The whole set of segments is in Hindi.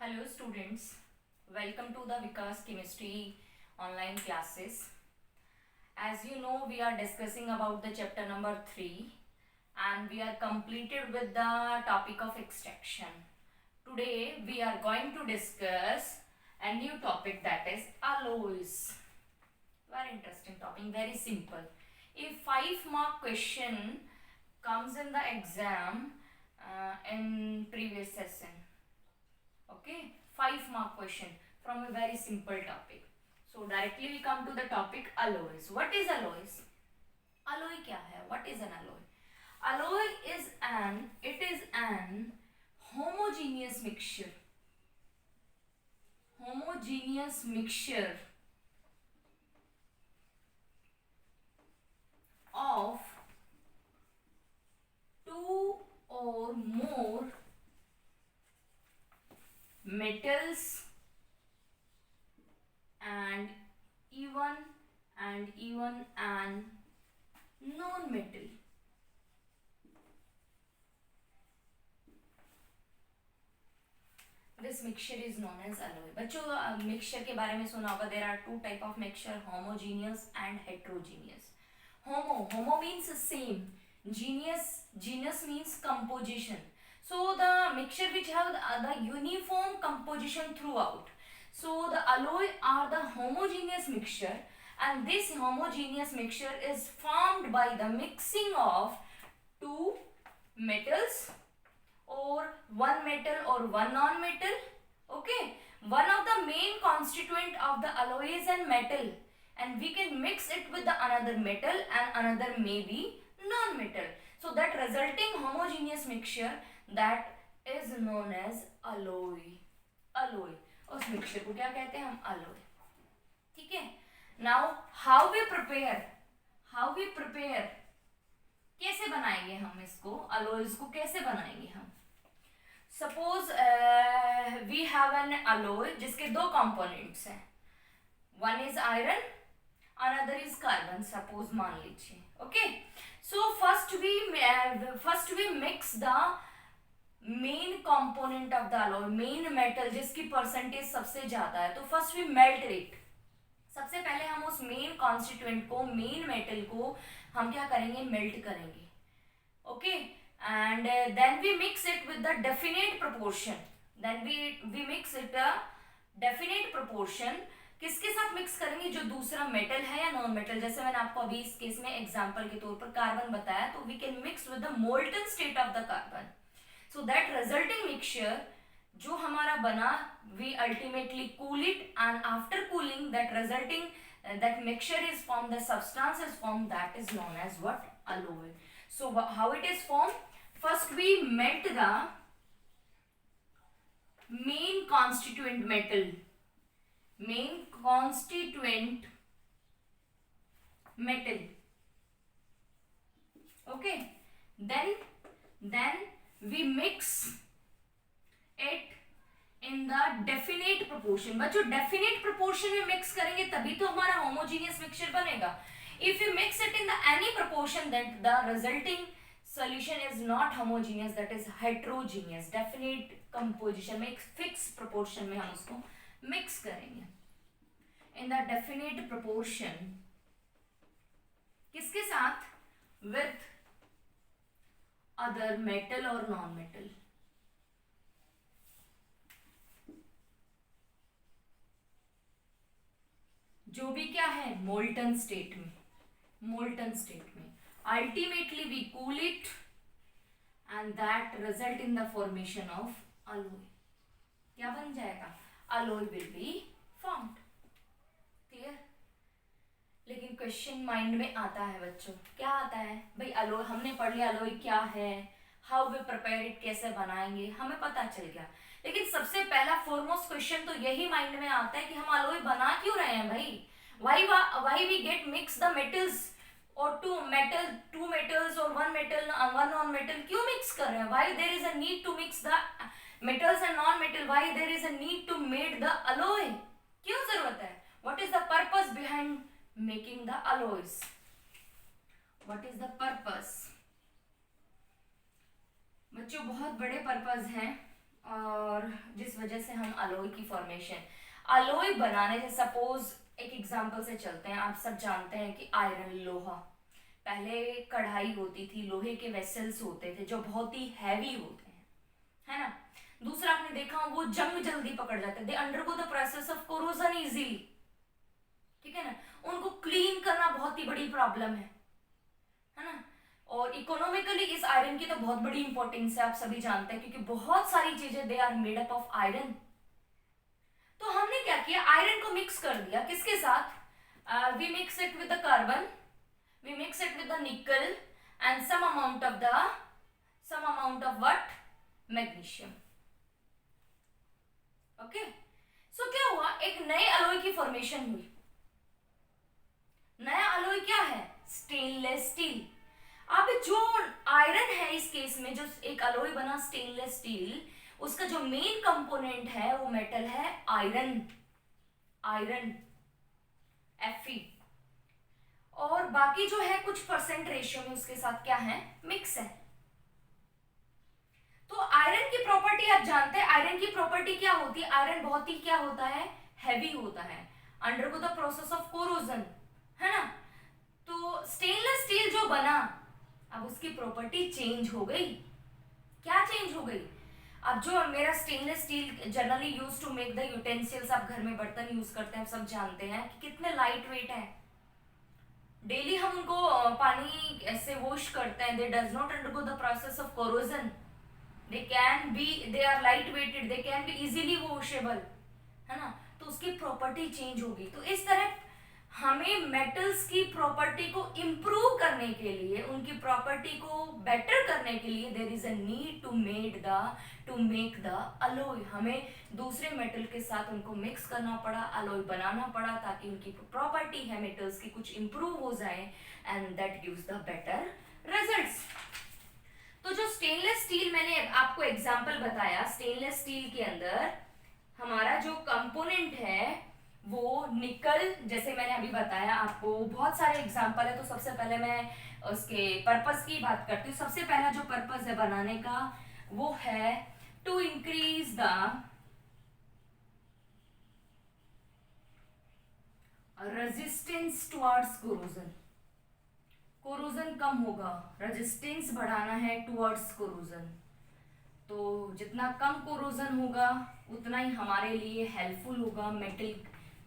Hello students, welcome to the Vikas Chemistry online classes. As you know, we are discussing about the chapter number 3 and we are completed with the topic of extraction. Today we are going to discuss a new topic, that is alloys. Very interesting topic, very simple. If 5-mark question comes in the exam in previous session, okay, 5-mark question from a very simple topic. So directly we come to the topic alloys. What is alloys? Alloy क्या है? What is an alloy? Alloy is an homogeneous mixture. Homogeneous mixture of two or more metals and even an non-metal. This mixture is known as alloy. बच्चों मिक्सचर के बारे में सुना होगा. There are two type of mixture, homogeneous and heterogeneous. Homo means same. Genus means composition. So the mixture which have the uniform composition throughout. So the alloy are the homogeneous mixture, and this homogeneous mixture is formed by the mixing of two metals or one metal or one non-metal. Okay, one of the main constituent of the alloy is a metal, and we can mix it with the another metal and another maybe non-metal. So that resulting homogeneous mixture, that is known as alloy. Alloy, उस मिक्सचर को क्या कहते हैं हम? alloy. ठीक है. Now how we prepare, कैसे बनाएंगे हम इसको? alloys को कैसे बनाएंगे हम? Suppose we have an alloy जिसके दो components हैं. One is iron, another is carbon. Suppose मान लीजिए. Okay. So first we mix the main component of the alloy, main metal जिसकी परसेंटेज सबसे ज्यादा है. तो फर्स्ट वी मेल्ट इट. सबसे पहले हम उस मेन कॉन्स्टिट्यूएंट को, मेन मेटल को हम क्या करेंगे? मेल्ट करेंगे. Okay. And then we mix it with the definite proportion. Then we mix it definite proportion. किसके साथ मिक्स करेंगे? जो दूसरा मेटल है या नॉन मेटल. जैसे मैंने आपको अभी इस केस में एग्जांपल के तौर पर कार्बन बताया, तो we can mix with the molten state of the carbon. So that resulting mixture जो हमारा बना, we ultimately cool it, and after cooling that resulting that mixture is formed, the substance is formed, that is known as what? Alloy. So how it is formed? First we melt the main constituent metal, okay. Then we mix it in the definite proportion. बच्चों definite proportion में mix करेंगे तभी तो हमारा homogeneous mixture बनेगा. If you mix it in the any proportion, that the resulting solution is not homogeneous, that is heterogeneous. Definite composition में एक fixed proportion में हम उसको mix करेंगे. In the definite proportion किसके साथ? With other metal or non-metal. जो भी क्या है? molten state में. Ultimately we cool it, and that result in the formation of alloy. क्या बन जाएगा? alloy will be formed. Clear? लेकिन क्वेश्चन माइंड में आता है बच्चों. क्या आता है भाई? अलॉय हमने पढ़ लिया, अलॉय क्या है, हाउ वी प्रिपेयर इट, कैसे बनाएंगे, हमें पता चल गया. लेकिन सबसे पहला फॉरमोस्ट क्वेश्चन तो यही माइंड में आता है कि हम अलॉय बना क्यों रहे हैं भाई? Why we get mix the metals और टू मेटल्स और वन नॉन मेटल क्यों मिक्स कर रहे हैं? Why there is a need to mix the metals and non metal? Why there is a need to made the alloy? क्यों जरूरत है? What is the purpose behind making the alloys? What is the purpose? बच्चों बहुत बड़े पर्पस हैं और जिस वजह से हम अलॉय की फॉर्मेशन, अलॉय बनाने से, सपोज एक एग्जांपल से चलते हैं, आप सब जानते हैं कि आयरन, लोहा, पहले कढ़ाई होती थी, लोहे के वेसल्स होते थे जो बहुत ही हैवी होते हैं, है ना। दूसरा आपने देखा वो जंग जल्दी पकड़ जाते, they undergo the process of corrosion easily, ठीक है ना। उनको क्लीन करना बहुत ही बड़ी प्रॉब्लम है ना। और इकोनॉमिकली इस आयरन की तो बहुत बड़ी इंपॉर्टेंस है, आप सभी जानते हैं, क्योंकि बहुत सारी चीजें they are made up of iron. तो हमने क्या किया, आयरन को मिक्स कर दिया, किसके साथ, we mix it with the carbon, we mix it with the nickel and some amount of what, magnesium. Okay, so क्या हुआ, एक नए अलॉय की फॉर्मेशन हुई। नया अलॉय क्या है, स्टेनलेस स्टील। अब जो आयरन है इस केस में, जो एक अलॉय बना स्टेनलेस स्टील, उसका जो मेन कंपोनेंट है वो मेटल है आयरन, आयरन Fe, और बाकी जो है कुछ परसेंट रेशियो में उसके साथ क्या है, मिक्स है। तो आयरन की प्रॉपर्टी आप जानते हैं, आयरन की प्रॉपर्टी क्या होती है, आयरन बहुत ही क्या होता है, हैवी होता है, undergo the process of corrosion, है ना। तो स्टेनलेस स्टील जो बना, अब उसकी प्रॉपर्टी चेंज हो गई। क्या चेंज हो गई, अब जो मेरा stainless steel generally use to make the utensils, आप घर में बर्तन यूज करते हैं, सब जानते हैं कि कितने लाइट वेट है। डेली हम उनको पानी से वॉश करते हैं, दे does not undergo the process of corrosion, they are light weighted, they can be easily washable, है ना। तो उसकी प्रॉपर्टी चेंज होगी। तो इस तरह हमें मेटल्स की प्रॉपर्टी को इंप्रूव करने के लिए, उनकी प्रॉपर्टी को बेटर करने के लिए, there is a need to make the alloy. हमें दूसरे मेटल के साथ उनको मिक्स करना पड़ा, अलॉय बनाना पड़ा, ताकि उनकी प्रॉपर्टी है मेटल्स की कुछ इंप्रूव हो जाए, and that gives the better results. तो जो स्टेनलेस स्टील मैंने आपको एग्जांपल बताया, स्टेनलेस स्टील के अंदर हमारा जो कंपोनेंट है वो निकल, जैसे मैंने अभी बताया आपको, बहुत सारे एग्जांपल है। तो सबसे पहले मैं उसके पर्पस की बात करती हूँ। सबसे पहला जो पर्पस है बनाने का वो है to increase the resistance towards corrosion. Corrosion कम होगा, रेजिस्टेंस बढ़ाना है टुवर्ड्स कोरोजन। तो जितना कम कोरोजन होगा उतना ही हमारे लिए हेल्पफुल होगा, मेटल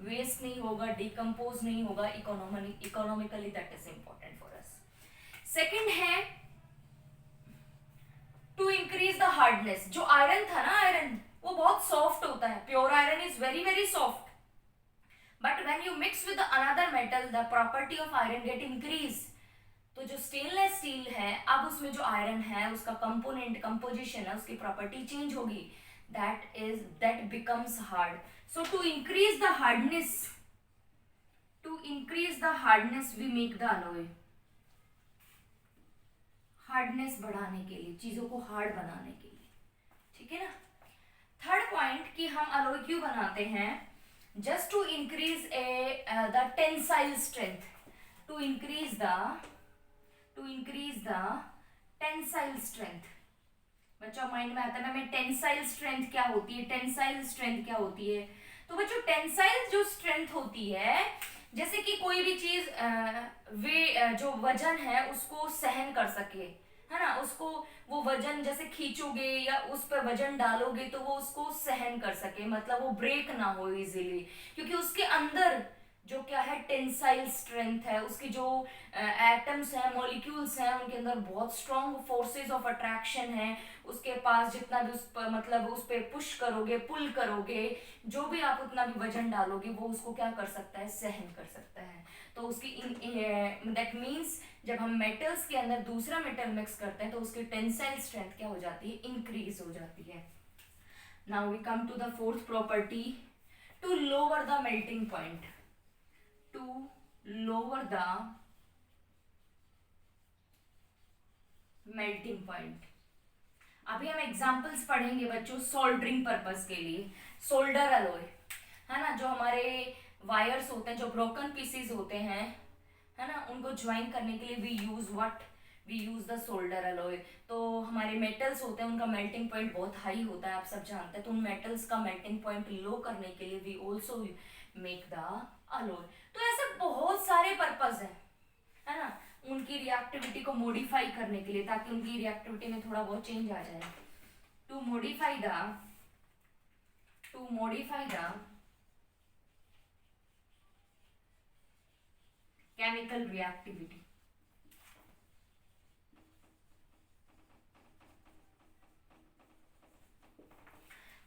वेस्ट नहीं होगा, डिकम्पोज नहीं होगा, economically that is important for us. Second है टू इंक्रीज द हार्डनेस। जो आयरन था ना, आयरन वो बहुत सॉफ्ट होता है, pure iron is very very soft, but when you mix with another metal the property of iron gate increase. तो जो स्टेनलेस स्टील है, अब उसमें जो आयरन है उसका कंपोनेंट, कंपोजिशन है, उसकी प्रॉपर्टी चेंज होगी, that becomes hard. So to increase the hardness we make the alloy. Hardness बढ़ाने के लिए, चीजों को हार्ड बनाने के लिए, ठीक है ना। थर्ड पॉइंट कि हम अलॉय क्यों बनाते हैं, just to increase the tensile strength, to increase the tensile strength. बच्चों माइंड में आता है मैं टेंसाइल स्ट्रेंथ क्या होती है, टेंसाइल स्ट्रेंथ क्या होती है। तो बच्चों टेंसाइल जो स्ट्रेंथ होती है, जैसे कि कोई भी चीज जो वजन है उसको सहन कर सके, है ना, उसको वो वजन जैसे खींचोगे या उस पर वजन डालोगे तो वो उसको सहन कर सके, मतलब वो ब्रेक ना हो इजीली, क्योंकि उसके अंदर जो क्या है टेंसाइल स्ट्रेंथ है, उसकी जो एटम्स हैं, मॉलिक्यूल्स हैं, उनके अंदर बहुत स्ट्रॉन्ग फोर्सेस ऑफ अट्रैक्शन है। उसके पास जितना भी उस पर मतलब उस पर पुश करोगे, पुल करोगे, जो भी आप उतना भी वजन डालोगे वो उसको क्या कर सकता है, सहन कर सकता है। तो उसकी दैट मीन्स जब हम मेटल्स के अंदर दूसरा मेटल मिक्स करते हैं तो उसकी टेंसाइल स्ट्रेंथ क्या हो जाती है, इंक्रीज हो जाती है। Now we come to the fourth property, to lower the melting point, to lower the melting point। अभी हम एग्जांपल्स पढ़ेंगे बच्चों सोल्डरिंग पर्पस के लिए। सोल्डर अलॉय है ना, जो हमारे वायर्स होते हैं, जो ब्रोकन पीसेस होते हैं, है ना, उनको ज्वाइन करने के लिए we we use the solder alloy. तो हमारे मेटल्स होते हैं उनका मेल्टिंग पॉइंट बहुत हाई होता है, आप सब जानते हैं, तो उन मेटल्स का मेल्टिंग पॉइंट लो करने के लिए we also make the alloy. तो ऐसे बहुत सारे पर्पज है ना, उनकी रिएक्टिविटी को मॉडिफाई करने के लिए, ताकि उनकी रिएक्टिविटी में थोड़ा बहुत चेंज आ जाए। To modify the chemical reactivity.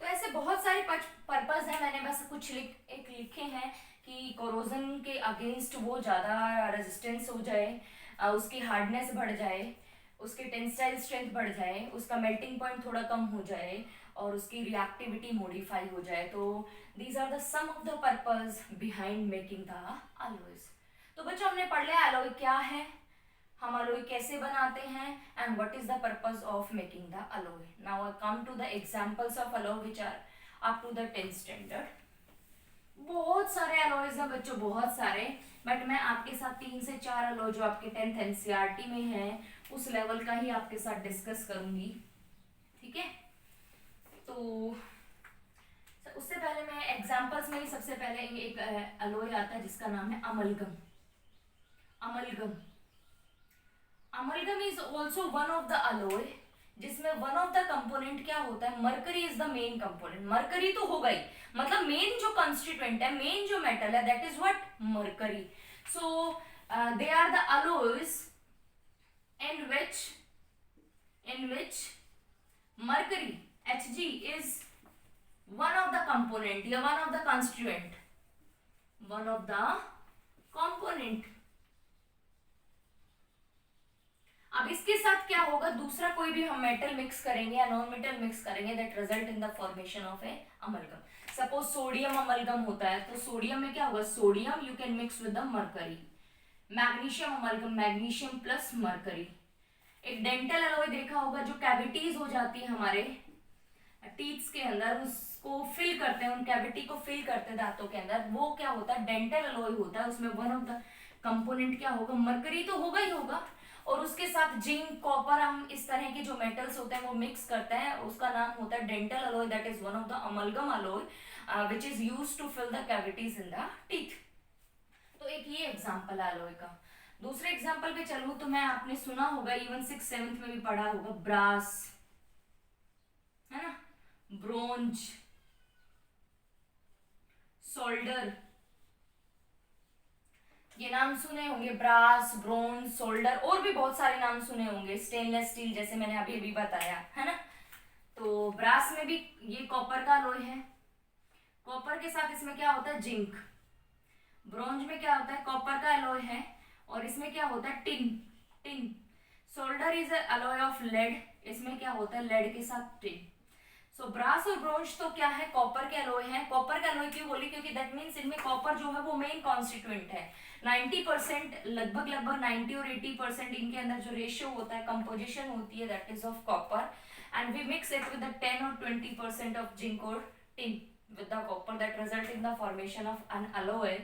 तो ऐसे बहुत सारे पर्पस है, मैंने बस कुछ लिखे हैं कि कोरोजन के अगेंस्ट वो ज़्यादा रेजिस्टेंस हो जाए, उसकी हार्डनेस बढ़ जाए, उसकी टेंसाइल स्ट्रेंथ बढ़ जाए, उसका मेल्टिंग पॉइंट थोड़ा कम हो जाए और उसकी रिएक्टिविटी मॉडिफाई हो जाए। तो these are the some of the purpose behind making the alloys. तो बच्चों हमने पढ़ लिया अलॉय क्या है, हम अलॉय कैसे बनाते हैं, and what is the purpose of making the alloy. Now I come to the examples of alloy which are up to the 10th standard. बहुत सारे अलॉयज हैं बच्चों, बहुत सारे, बट मैं आपके साथ 3 से 4 अलॉय जो आपके 10th एनसीईआरटी में है उस लेवल का ही आपके साथ डिस्कस करूंगी, ठीक है। तो उससे पहले मैं एग्जांपल्स में ही सबसे पहले एक अलॉय आता है जिसका नाम है amalgam. Amalgam is also one of the alloy जिसमें वन ऑफ द कंपोनेंट क्या होता है, mercury is the main component. Mercury तो होगा ही, मतलब मेन जो कंस्टिट्यूएंट है, मेन जो मेटल है, that is what, mercury. So they are the alloys in which mercury Hg is one of the component या one of the constituent, one of the component। अब इसके साथ क्या होगा, दूसरा कोई भी हम मेटल मिक्स करेंगे या नॉन मेटल मिक्स करेंगे, that result in the formation of A amalgam. Suppose sodium amalgam होता है, तो सोडियम में क्या होगा, sodium you can mix with the mercury. Magnesium amalgam, magnesium plus mercury. एक डेंटल अलॉय देखा होगा, जो कैविटीज हो जाती है हमारे टीथ्स के अंदर, उसको फिल करते हैं, उन कैविटी को फिल करते हैं दांतों के अंदर, वो क्या होता है, डेंटल अलॉय होता है। उसमें वन ऑफ द कंपोनेंट क्या होगा, मरकरी तो होगा ही होगा, और उसके साथ जिंक, कॉपर, हम इस तरह के जो मेटल्स होते हैं वो मिक्स करते हैं, उसका नाम होता है dental alloy, that is one of the amalgam alloy which is used to fill the cavities in the teeth. तो एक ये एग्जांपल है अलॉय का। दूसरे एग्जांपल पे चलूं तो मैं, आपने सुना होगा, इवन 6th 7th में भी पढ़ा होगा, ब्रास, है ना, ब्रोंज, सोल्डर, ये नाम सुने होंगे, ब्रास, ब्रोंज, सोल्डर, और भी बहुत सारे नाम सुने होंगे, स्टेनलेस स्टील जैसे मैंने अभी अभी बताया, है ना। तो ब्रास में भी ये कॉपर का अलॉय है, कॉपर के साथ इसमें क्या होता है, जिंक। ब्रोंज में क्या होता है, कॉपर का अलॉय है, और इसमें क्या होता है, tin. Solder is alloy of lead, इसमें क्या होता है, लेड के साथ टिन। सो ब्रास और ब्रोंज तो क्या है, कॉपर के अलॉय है। कॉपर के अलॉय क्यों बोली, क्योंकि दैट मीन्स इनमें कॉपर जो है वो मेन कॉन्स्टिट्यूएंट है। 90% लगभग 90 और 80% इनके अंदर जो रेशियो होता है, कंपोजिशन होती है, that is of copper, and we mix it with 10 और 20% ऑफ जिंक और tin with the copper, that result in the formation of an alloy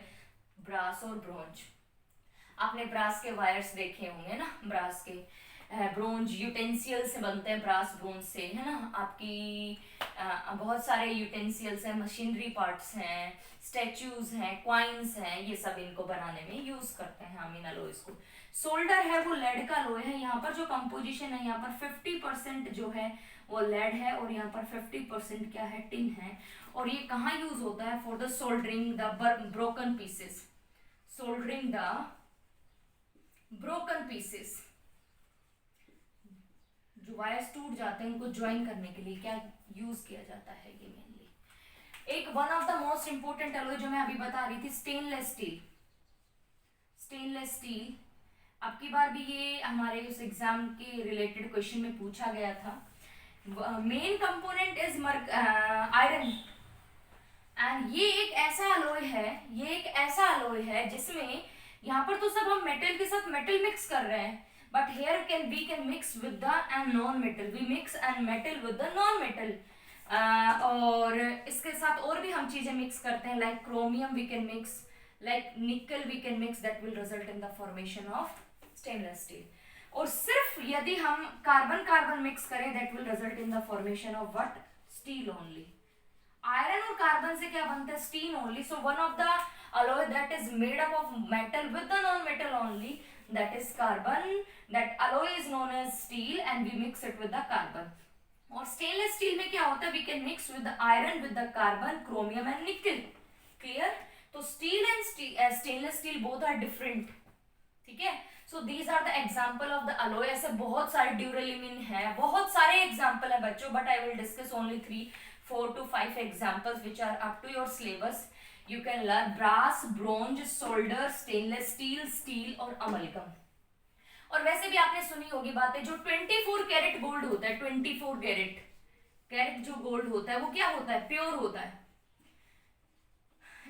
brass और ब्रोंज। आपने ब्रास के वायर्स देखे होंगे ना, ब्रास के। ब्रोंज यूटेंसियल से बनते हैं, ब्रास ब्रोंज से, है ना। आपकी बहुत सारे यूटेंसियल्स हैं, मशीनरी पार्ट्स हैं, स्टैच्यूज हैं, क्वाइंस हैं, ये सब इनको बनाने में यूज करते हैं हम इन अलॉयज को। सोल्डर है वो लेड का अलॉय है। यहाँ पर जो कंपोजिशन है, यहाँ पर 50% जो है वो लेड है, और यहाँ पर 50% क्या है, टिन है। और ये कहाँ यूज होता है, for the soldering the broken pieces, soldering the broken pieces, जो वायर्स टूट जाते हैं उनको ज्वाइन करने के लिए क्या यूज किया जाता है, ये मेनली। एक one of the most important alloy जो मैं अभी बता रही थी, स्टेनलेस स्टील। स्टेनलेस स्टील अब की बार भी ये हमारे उस एग्जाम के रिलेटेड क्वेश्चन में पूछा गया था। Main component is iron, and ये एक ऐसा अलॉय है जिसमें यहाँ पर तो सब हम मेटल के साथ मेटल मिक्स कर रहे हैं, but here we can mix with the an non metal, we mix an metal with the non metal. और इसके साथ और भी हम चीजें मिक्स करते हैं, like chromium we can mix, like nickel we can mix, that will result in the formation of stainless steel. और सिर्फ यदि हम कार्बन कार्बन मिक्स करें that will result in the formation of what, steel only. Iron और कार्बन से क्या बनता है, steel only. So one of the alloy that is made up of metal with the non-metal only, that is carbon. That alloy is known as steel and we mix it with the carbon. और स्टेनलेस स्टील में क्या होता है, we can mix with the iron with the carbon, chromium and nickel. Clear? तो steel and stainless steel both are different. ठीक है, so these are the example of the alloy. ऐसे बहुत सारे ड्यूरेलिमिन है, बहुत सारे एग्जांपल है बच्चों, but I will discuss only 4 to 5 examples which are up to your syllabus. You can learn brass, bronze, solder, stainless steel, steel और amalgam. और वैसे भी आपने सुनी होगी बातें, जो 24 कैरेट गोल्ड होता है, 24 कैरेट जो गोल्ड होता है वो क्या होता है, प्योर होता है।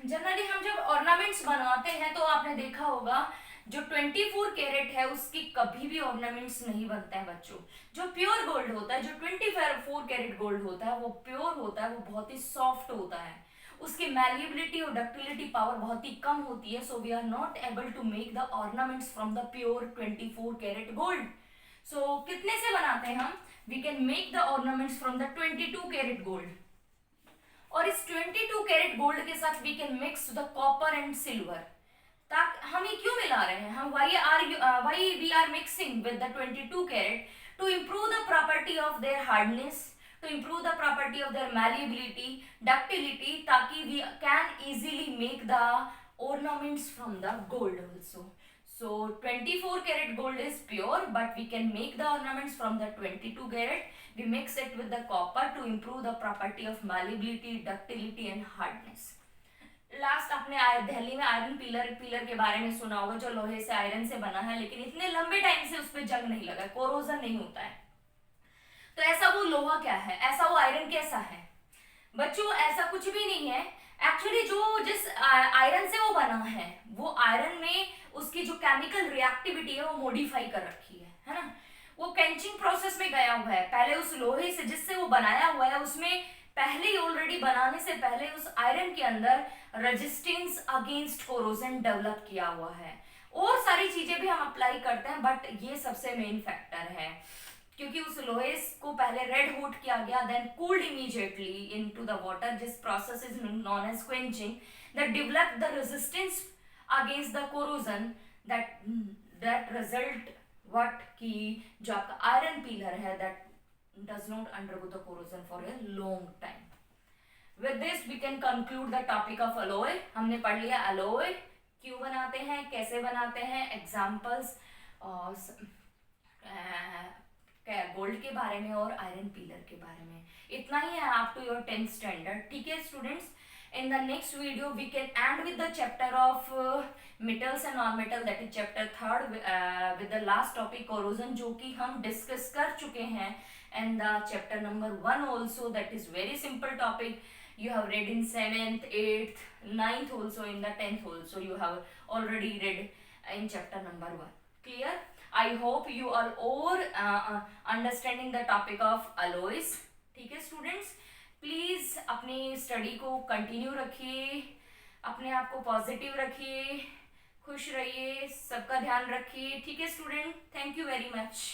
जनरली हम जब ऑर्नामेंट्स बनाते हैं तो आपने देखा होगा जो 24 कैरेट है उसकी कभी भी ऑर्नामेंट्स नहीं बनते हैं बच्चों। जो प्योर गोल्ड होता है, जो 24 कैरेट गोल्ड होता है वो प्योर होता है, वो बहुत ही सॉफ्ट होता है, उसकी मैल्येबिलिटी और डक्टिलिटी पावर बहुत ही कम होती है। So we are not able to make the ornaments from the pure 24 carat gold. So कितने से बनाते हैं हम, we can make the ornaments from the 22 carat gold. और इस 22 कैरेट गोल्ड के साथ we can mix the copper and silver. ताकि हम ये क्यों मिला रहे हैं, हम why we are mixing with the 22 carat, to improve the property of their hardness, to improve the property of their malleability, ductility, ताकि we can easily make the ornaments from the gold also. So 24 carat gold is pure, but we can make the ornaments from the 22 carat. We mix it with the copper to improve the property of malleability, ductility and hardness. Last आपने दिल्ली में आयरन पिलर के बारे में सुना होगा, जो लोहे से आयरन से बना है, लेकिन इतने लंबे टाइम से उस पर जंग नहीं लगा, कोरोजन नहीं होता है। तो ऐसा वो लोहा क्या है, ऐसा वो आयरन कैसा है बच्चों, ऐसा कुछ भी नहीं है। एक्चुअली जो जिस आयरन से वो बना है, वो आयरन में उसकी जो केमिकल रिएक्टिविटी है वो मॉडिफाई कर रखी है ना। वो कैंचिंग प्रोसेस में गया हुआ है, पहले उस लोहे से जिससे वो बनाया हुआ है उसमें पहले ही ऑलरेडी बनाने से पहले उस आयरन के अंदर रेजिस्टेंस अगेंस्ट कोरोजन डेवलप किया हुआ है। और सारी चीजें भी हम अप्लाई करते हैं, बट ये सबसे मेन फैक्टर है, क्योंकि उस लोहे को पहले रेड हॉट किया गया, then cooled immediately into the water, this process is known as quenching, that develop the resistance against the corrosion, that result what की जो आपका आयरन पिलर है that does not undergo the corrosion for a long time. With this we can conclude the topic of alloy. हमने पढ़ लिया alloy क्यों बनाते हैं, कैसे बनाते हैं, एग्जाम्पल्स गोल्ड के बारे में और आयरन पिलर के बारे में। इतना ही है up to your 10th standard. ठीक है students, in the next video we can end with the chapter of metals and non-metal, that is chapter 3rd with the last topic corrosion, जो कि हम डिस्कस कर चुके हैं, and the chapter number 1 also, that is very simple topic you have read in 7th, 8th, 9th also, in the 10th also you have already read in chapter number 1. Clear? I hope you are all understanding the topic of alloys. ठीक है स्टूडेंट्स, प्लीज अपनी स्टडी को कंटिन्यू रखिए, अपने आप को पॉजिटिव रखिए, खुश रहिए, सबका ध्यान रखिए। ठीक है student, thank you very much.